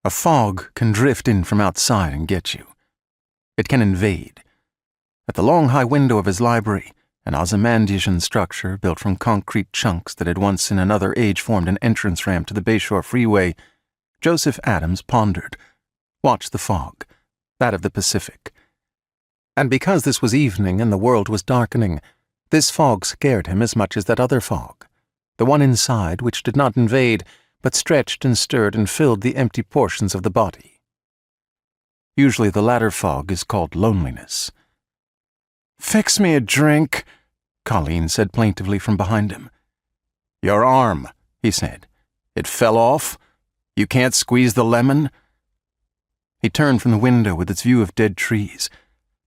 A fog can drift in from outside and get you. It can invade. At the long high window of his library, an Ozymandian structure built from concrete chunks that had once in another age formed an entrance ramp to the Bayshore Freeway, Joseph Adams pondered, watched the fog, that of the Pacific. And because this was evening and the world was darkening, this fog scared him as much as that other fog, the one inside which did not invade, but stretched and stirred and filled the empty portions of the body. Usually the latter fog is called loneliness. "Fix me a drink," Colleen said plaintively from behind him. "Your arm," he said. "It fell off? You can't squeeze the lemon?" He turned from the window with its view of dead trees,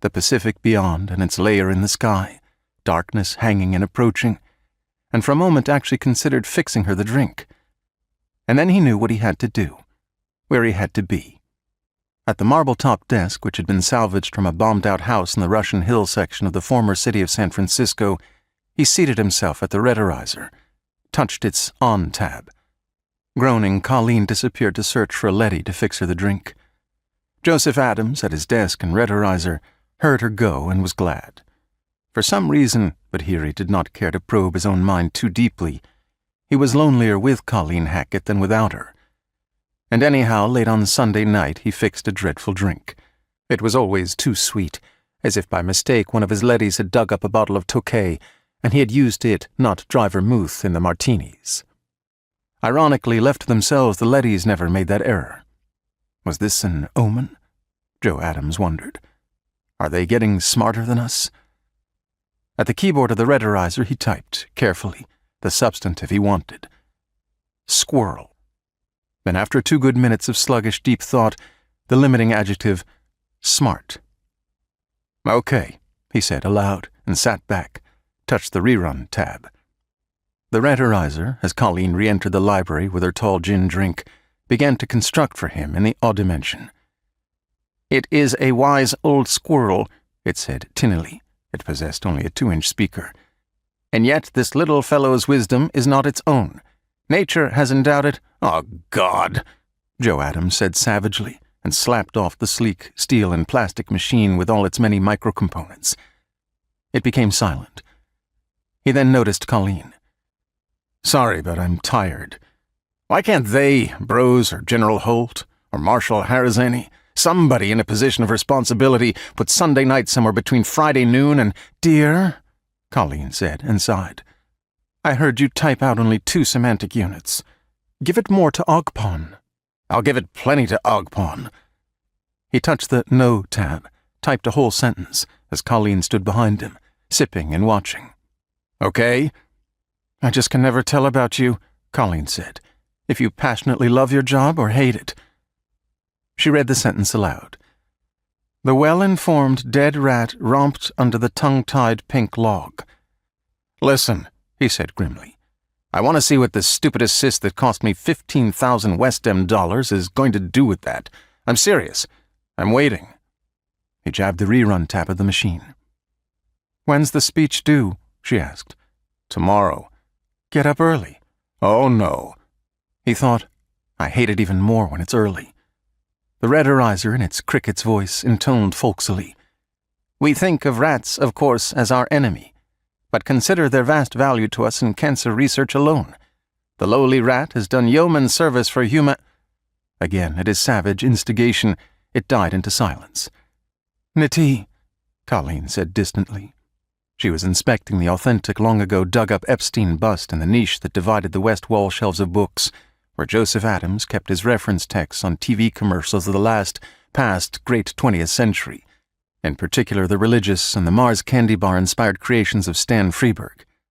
the Pacific beyond and its layer in the sky, darkness hanging and approaching, and for a moment actually considered fixing her the drink. And then he knew what he had to do, where he had to be. At the marble-top desk, which had been salvaged from a bombed-out house in the Russian Hill section of the former city of San Francisco, he seated himself at the rederizer, touched its on tab. Groaning, Colleen disappeared to search for a leady to fix her the drink. Joseph Adams, at his desk and rederizer, heard her go and was glad. For some reason, but here he did not care to probe his own mind too deeply, he was lonelier with Colleen Hackett than without her. And anyhow, late on Sunday night, he fixed a dreadful drink. It was always too sweet, as if by mistake one of his leddies had dug up a bottle of Tokay, and he had used it, not dry vermouth, in the martinis. Ironically, left to themselves, the leddies never made that error. Was this an omen? Joe Adams wondered. Are they getting smarter than us? At the keyboard of the rederizer, he typed, carefully, the substantive he wanted. Squirrel. Then after 2 good minutes of sluggish, deep thought, the limiting adjective, smart. "Okay," he said aloud, and sat back, touched the rerun tab. The rederizer, as Colleen re-entered the library with her tall gin drink, began to construct for him in the odd dimension. "It is a wise old squirrel," it said tinnily. It possessed only a 2-inch speaker. "And yet this little fellow's wisdom is not its own. Nature has endowed it—" "Oh, God!" Joe Adams said savagely, and slapped off the sleek steel and plastic machine with all its many microcomponents. It became silent. He then noticed Colleen. "Sorry, but I'm tired. Why can't they, Brose or General Holt or Marshal Harazani, somebody in a position of responsibility, put Sunday night somewhere between Friday noon and—" "Dear," Colleen said and sighed. "I heard you type out only 2 semantic units. Give it more to Ogpon." "I'll give it plenty to Ogpon." He touched the No tab, typed a whole sentence, as Colleen stood behind him, sipping and watching. "Okay?" "I just can never tell about you," Colleen said, "if you passionately love your job or hate it." She read the sentence aloud. "The well-informed dead rat romped under the tongue-tied pink log." "Listen," he said grimly. "I want to see what the stupid assist that cost me 15,000 West End dollars is going to do with that. I'm serious. I'm waiting." He jabbed the rerun tab of the machine. "When's the speech due?" she asked. "Tomorrow." "Get up early." "Oh, no." He thought, I hate it even more when it's early. The rederizer, in its cricket's voice, intoned folksily. "We think of rats, of course, as our enemy. But consider their vast value to us in cancer research alone. The lowly rat has done yeoman service for human—" Again, at his savage instigation, it died into silence. "Niti," Colleen said distantly. She was inspecting the authentic, long-ago dug-up Epstein bust in the niche that divided the west wall shelves of books, where Joseph Adams kept his reference texts on TV commercials of the past great 20th century, in particular the religious and the Mars Candy Bar-inspired creations of Stan Freberg.